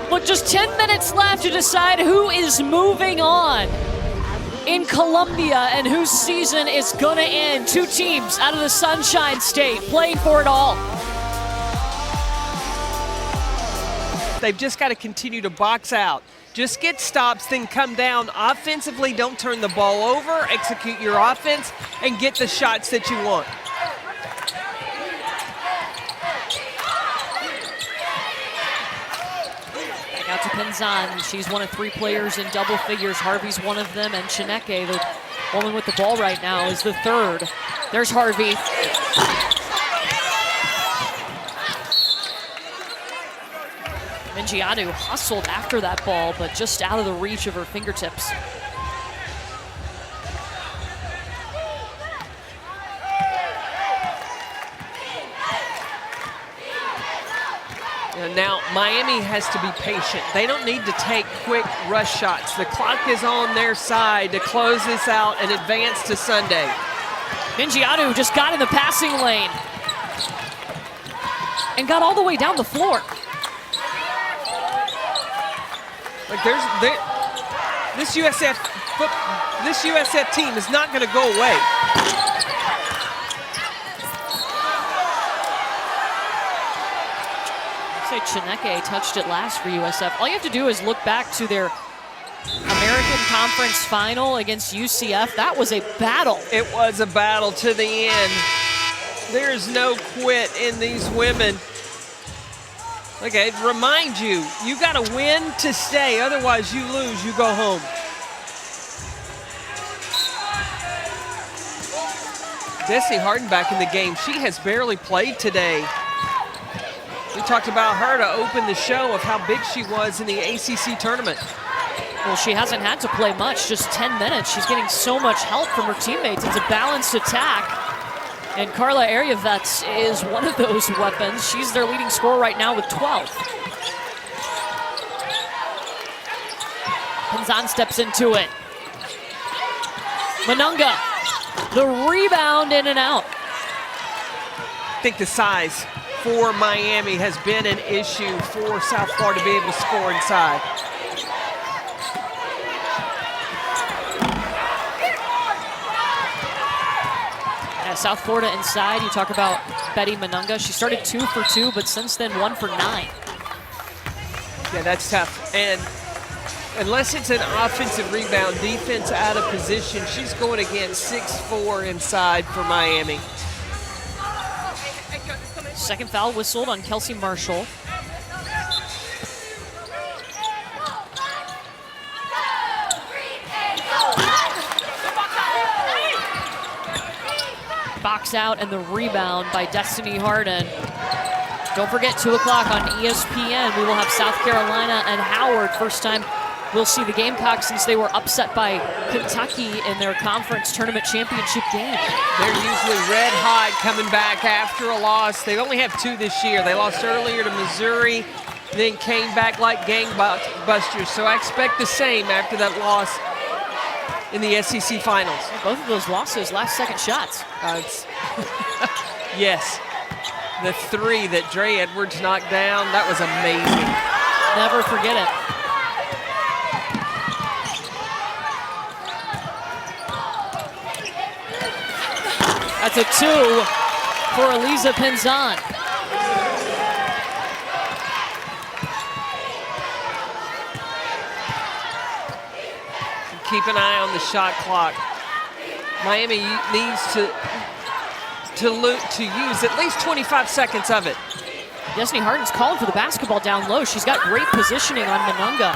Look, just 10 minutes left to decide who is moving on in Columbia and whose season is gonna end. 2 teams out of the Sunshine State playing for it all. They've just got to continue to box out. Just get stops, then come down offensively. Don't turn the ball over. Execute your offense and get the shots that you want. Back out to Penzan. She's one of 3 players in double figures. Harvey's one of them, and Chineke, the woman with the ball right now, is the 3rd. There's Harvey. Mingiadu hustled after that ball, but just out of the reach of her fingertips. And now Miami has to be patient. They don't need to take quick rush shots. The clock is on their side to close this out and advance to Sunday. Mingiadu just got in the passing lane and got all the way down the floor. Like this USF team is not going to go away. I'd say Chineke touched it last for USF. All you have to do is look back to their American Conference final against UCF. That was a battle. It was a battle to the end. There's no quit in these women. Okay, remind you, you got to win to stay. Otherwise, you lose, you go home. Desi Harden back in the game. She has barely played today. We talked about her to open the show of how big she was in the ACC tournament. Well, she hasn't had to play much, just 10 minutes. She's getting so much help from her teammates. It's a balanced attack. And Carla Ariavets is one of those weapons. She's their leading scorer right now with 12. Penzan steps into it. Manunga, the rebound in and out. I think the size. for Miami has been an issue for South Florida to be able to score inside. Yeah, South Florida inside, you talk about Betty Manunga. She started 2 for 2, but since then 1 for 9. Yeah, that's tough. And unless it's an offensive rebound, defense out of position, she's going against 6'4" inside for Miami. Second foul whistled on Kelsey Marshall. Box out and the rebound by Destiny Harden. Don't forget, 2 o'clock on ESPN, we will have South Carolina and Howard. First time we'll see the Gamecocks since they were upset by Kentucky in their conference tournament championship game. They're usually red hot coming back after a loss. They only have 2 this year. They lost earlier to Missouri, then came back like gangbusters. So I expect the same after that loss in the SEC Finals. Both of those losses, last-second shots. Yes. The 3 that Dre Edwards knocked down, that was amazing. Never forget it. That's a 2 for Eliza Pinzon. Keep an eye on the shot clock. Miami needs to use at least 25 seconds of it. Destiny Harden's calling for the basketball down low. She's got great positioning on Manunga.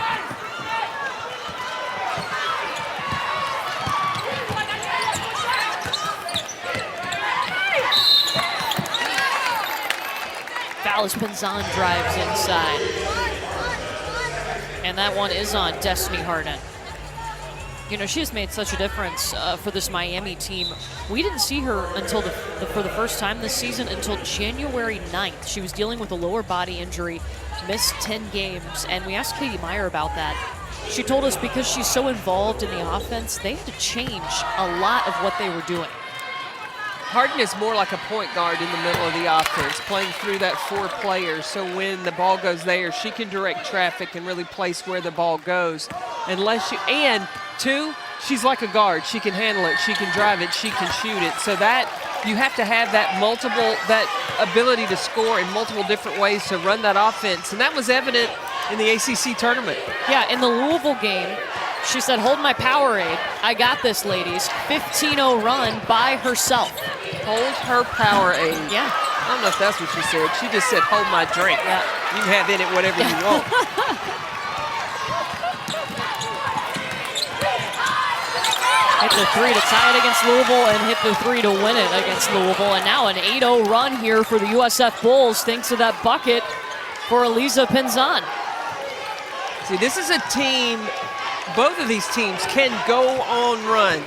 Dallas Pinzon drives inside. And that one is on Destiny Harden. You know, she has made such a difference for this Miami team. We didn't see her until for the first time this season until January 9th. She was dealing with a lower body injury, missed 10 games, and we asked Katie Meyer about that. She told us because she's so involved in the offense, they had to change a lot of what they were doing. Harden is more like a point guard in the middle of the offense, playing through that 4 players. So when the ball goes there, she can direct traffic and really place where the ball goes. And 2, she's like a guard. She can handle it, she can drive it, she can shoot it. So that you have to have that ability to score in multiple different ways to run that offense. And that was evident in the ACC tournament. Yeah, in the Louisville game, she said, hold my Powerade. I got this, ladies. 15-0 run by herself. Hold her Powerade. Yeah. I don't know if that's what she said. She just said, hold my drink. Yeah. You can have in it whatever you want. Hit the 3 to tie it against Louisville and hit the 3 to win it against Louisville. And now an 8-0 run here for the USF Bulls thanks to that bucket for Eliza Pinzon. See, this is a team, both of these teams can go on runs.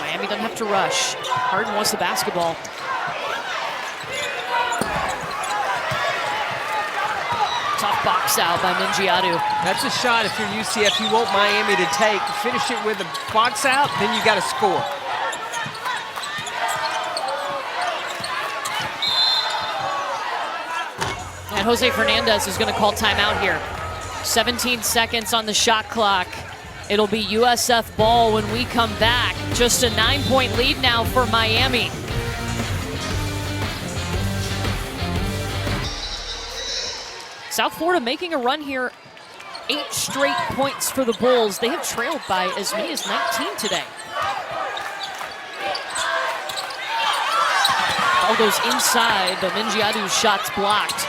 Miami doesn't have to rush. Harden wants the basketball. Tough box out by Mingiadu. That's a shot if you're UCF you want Miami to take. Finish it with a box out, then you got to score. And Jose Fernandez is going to call timeout here. 17 seconds on the shot clock. It'll be USF ball when we come back. Just a 9-point lead now for Miami. South Florida making a run here. 8 straight points for the Bulls. They have trailed by as many as 19 today. Ball goes inside, but Mingiadu's shot's blocked.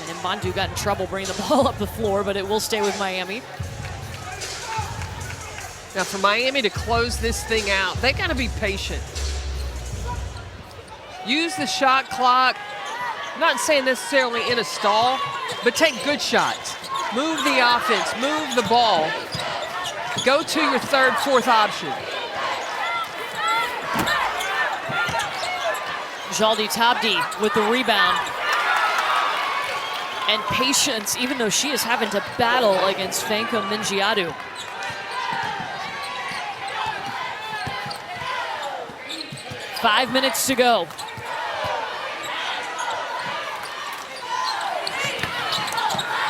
And Mbondu got in trouble bringing the ball up the floor, but it will stay with Miami. Now for Miami to close this thing out, they got to be patient. Use the shot clock. I'm not saying necessarily in a stall, but take good shots. Move the offense, move the ball. Go to your 3rd, 4th option. Jaldi Tabdi with the rebound. And patience, even though she is having to battle against Fanka Mingiadu. Five minutes to go.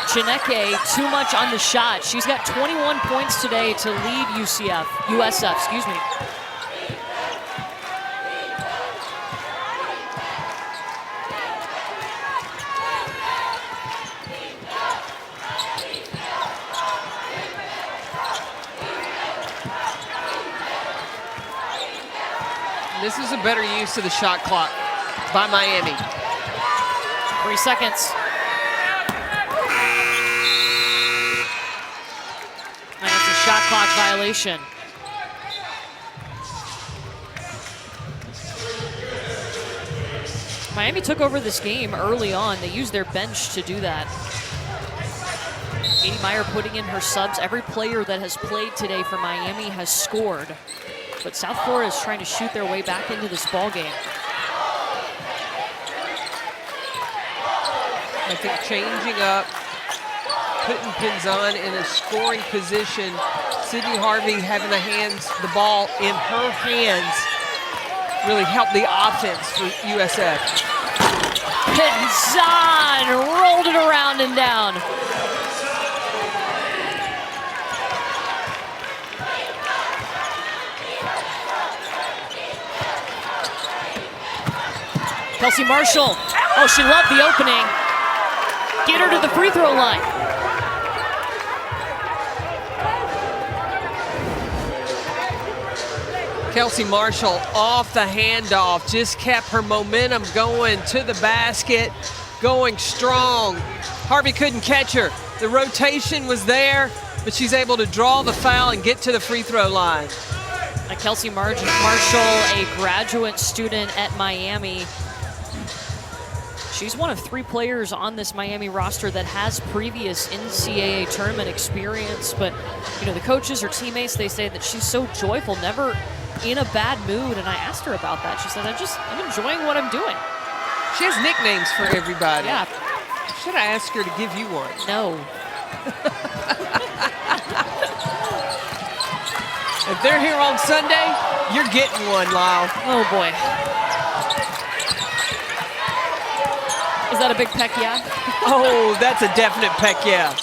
Chineke, too much on the shot. She's got 21 points today to lead USF, excuse me. This is a better use of the shot clock by Miami. 3 seconds. And it's a shot clock violation. Miami took over this game early on. They used their bench to do that. Katie Meyer putting in her subs. Every player that has played today for Miami has scored. But South Florida is trying to shoot their way back into this ball game. I think changing up, putting Pinzon in a scoring position, Sydney Harvey having the ball in her hands really helped the offense for USF. Pinzon rolled it around and down. Kelsey Marshall, oh, she loved the opening. Get her to the free throw line. Kelsey Marshall off the handoff, just kept her momentum going to the basket, going strong. Harvey couldn't catch her. The rotation was there, but she's able to draw the foul and get to the free throw line. Kelsey Marshall, a graduate student at Miami. She's one of 3 players on this Miami roster that has previous NCAA tournament experience, but you know, the coaches or teammates, they say that she's so joyful, never in a bad mood, and I asked her about that. She said, I'm enjoying what I'm doing. She has nicknames for everybody. Yeah. Should I ask her to give you one? No. If they're here on Sunday, you're getting one, Lyle. Oh boy. Is that a big peck yeah? Oh, that's a definite peck yeah.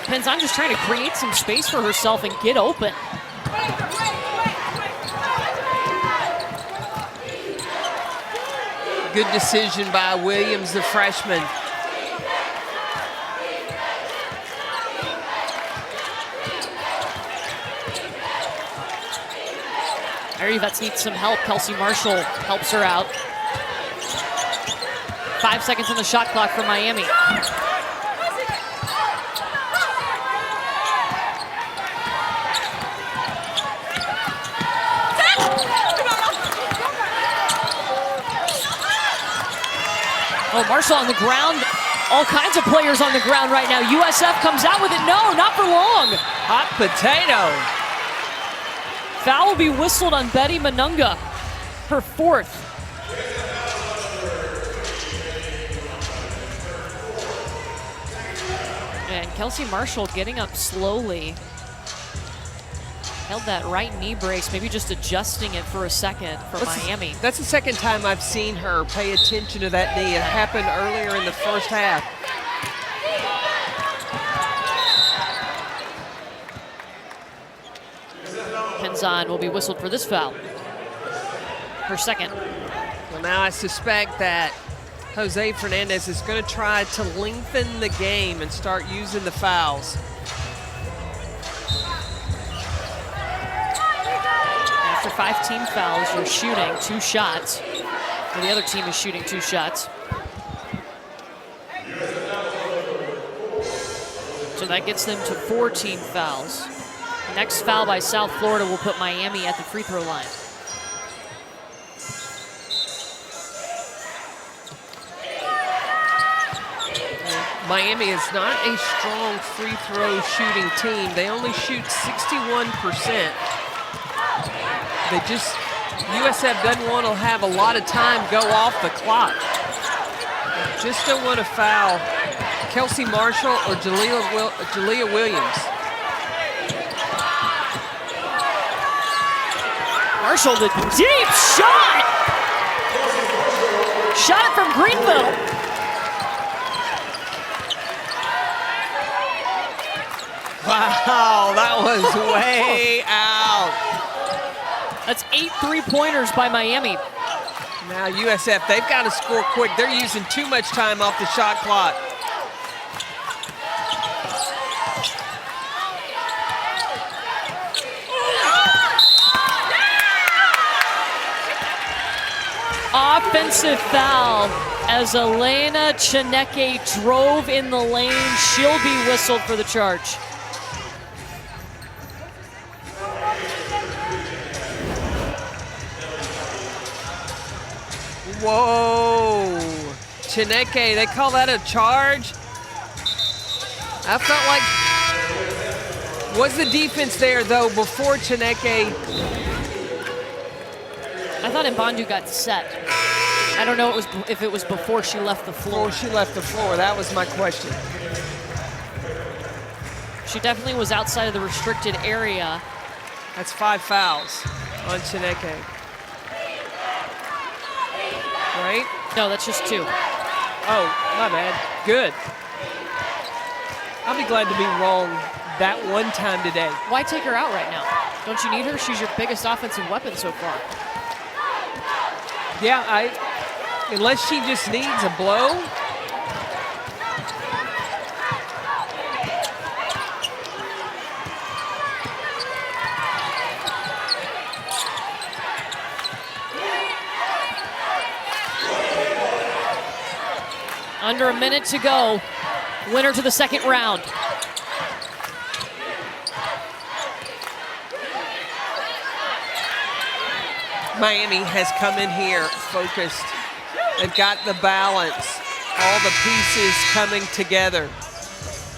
Pinzon just trying to create some space for herself and get open. Good decision by Williams, the freshman. Mary Vets needs some help. Kelsey Marshall helps her out. 5 seconds on the shot clock for Miami. Oh, Marshall on the ground. All kinds of players on the ground right now. USF comes out with it. No, not for long. Hot potato. Foul will be whistled on Betty Manunga, her 4th. And Kelsey Marshall getting up slowly. Held that right knee brace, maybe just adjusting it for a second for Miami. That's the second time I've seen her pay attention to that knee. It happened earlier in the first half. Pinzon will be whistled for this foul. Her 2nd. Well, now I suspect that Jose Fernandez is going to try to lengthen the game and start using the fouls. After 5 team fouls, you're shooting 2 shots. Or the other team is shooting 2 shots. So that gets them to 4 team fouls. Next foul by South Florida will put Miami at the free throw line. Miami is not a strong free throw shooting team. They only shoot 61%. USF doesn't want to have a lot of time go off the clock. They just don't want to foul Kelsey Marshall or Jalea Williams. Marshall, the deep shot! Shot it from Greenville. Wow, that was way out. That's 8 3-pointers by Miami. Now USF, they've got to score quick. They're using too much time off the shot clock. Offensive foul as Elena Chineke drove in the lane. She'll be whistled for the charge. Whoa, Chineke, they call that a charge? I felt like, was the defense there though before Chineke? I thought Mbandu got set. I don't know if it was before she left the floor. Before she left the floor, that was my question. She definitely was outside of the restricted area. That's 5 fouls on Chineke. Right? No, that's just 2. Oh, my bad. Good. I'll be glad to be wrong that one time today. Why take her out right now? Don't you need her? She's your biggest offensive weapon so far. Yeah, unless she just needs a blow. Under a minute to go. Winner to the second round. Miami has come in here focused. They've got the balance, all the pieces coming together.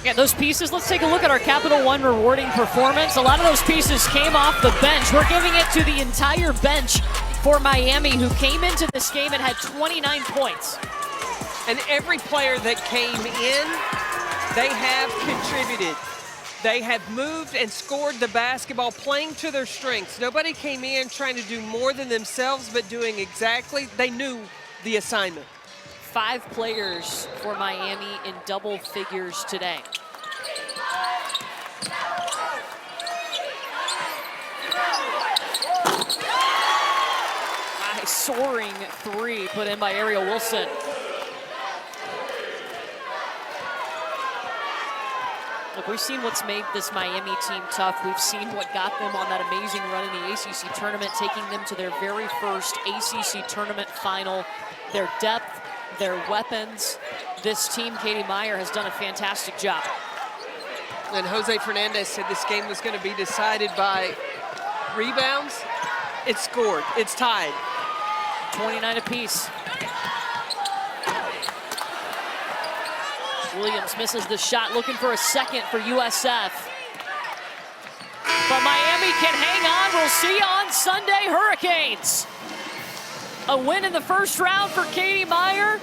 Yeah, those pieces, let's take a look at our Capital One rewarding performance. A lot of those pieces came off the bench. We're giving it to the entire bench for Miami, who came into this game and had 29 points. And every player that came in, they have contributed. They have moved and scored the basketball, playing to their strengths. Nobody came in trying to do more than themselves, but doing exactly, they knew the assignment. 5 players for Miami in double figures today. A soaring 3 put in by Ariel Wilson. Look, we've seen what's made this Miami team tough. We've seen what got them on that amazing run in the ACC tournament, taking them to their very first ACC tournament final. Their depth, their weapons. This team, Katie Meyer, has done a fantastic job. And Jose Fernandez said this game was going to be decided by rebounds. It's scored. It's tied. 29 apiece. Williams misses the shot, looking for a second for USF. But Miami can hang on. We'll see you on Sunday, Hurricanes. A win in the first round for Katie Meyer.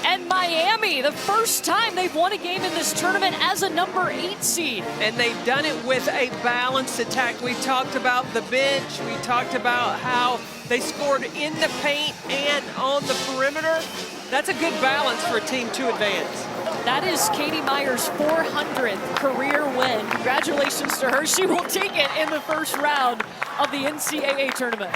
And Miami, the first time they've won a game in this tournament as a number 8 seed. And they've done it with a balanced attack. We talked about the bench. We talked about how they scored in the paint and on the perimeter. That's a good balance for a team to advance. That is Katie Meyer's 400th career win. Congratulations to her. She will take it in the first round of the NCAA tournament.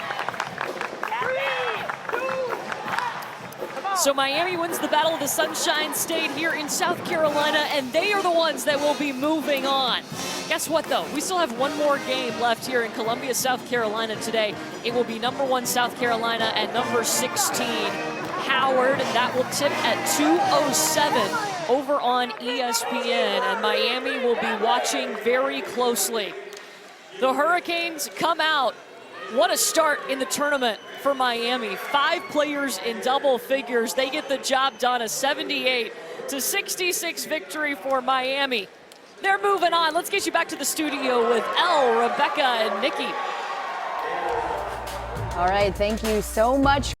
So Miami wins the Battle of the Sunshine State here in South Carolina, and they are the ones that will be moving on. Guess what, though? We still have one more game left here in Columbia, South Carolina today. It will be number 1 South Carolina and number 16 Howard. That will tip at 2:07 over on ESPN, and Miami will be watching very closely. The Hurricanes come out. What a start in the tournament for Miami. 5 players in double figures. They get the job done. A 78-66 victory for Miami. They're moving on. Let's get you back to the studio with Elle, Rebecca, and Nikki. All right, thank you so much.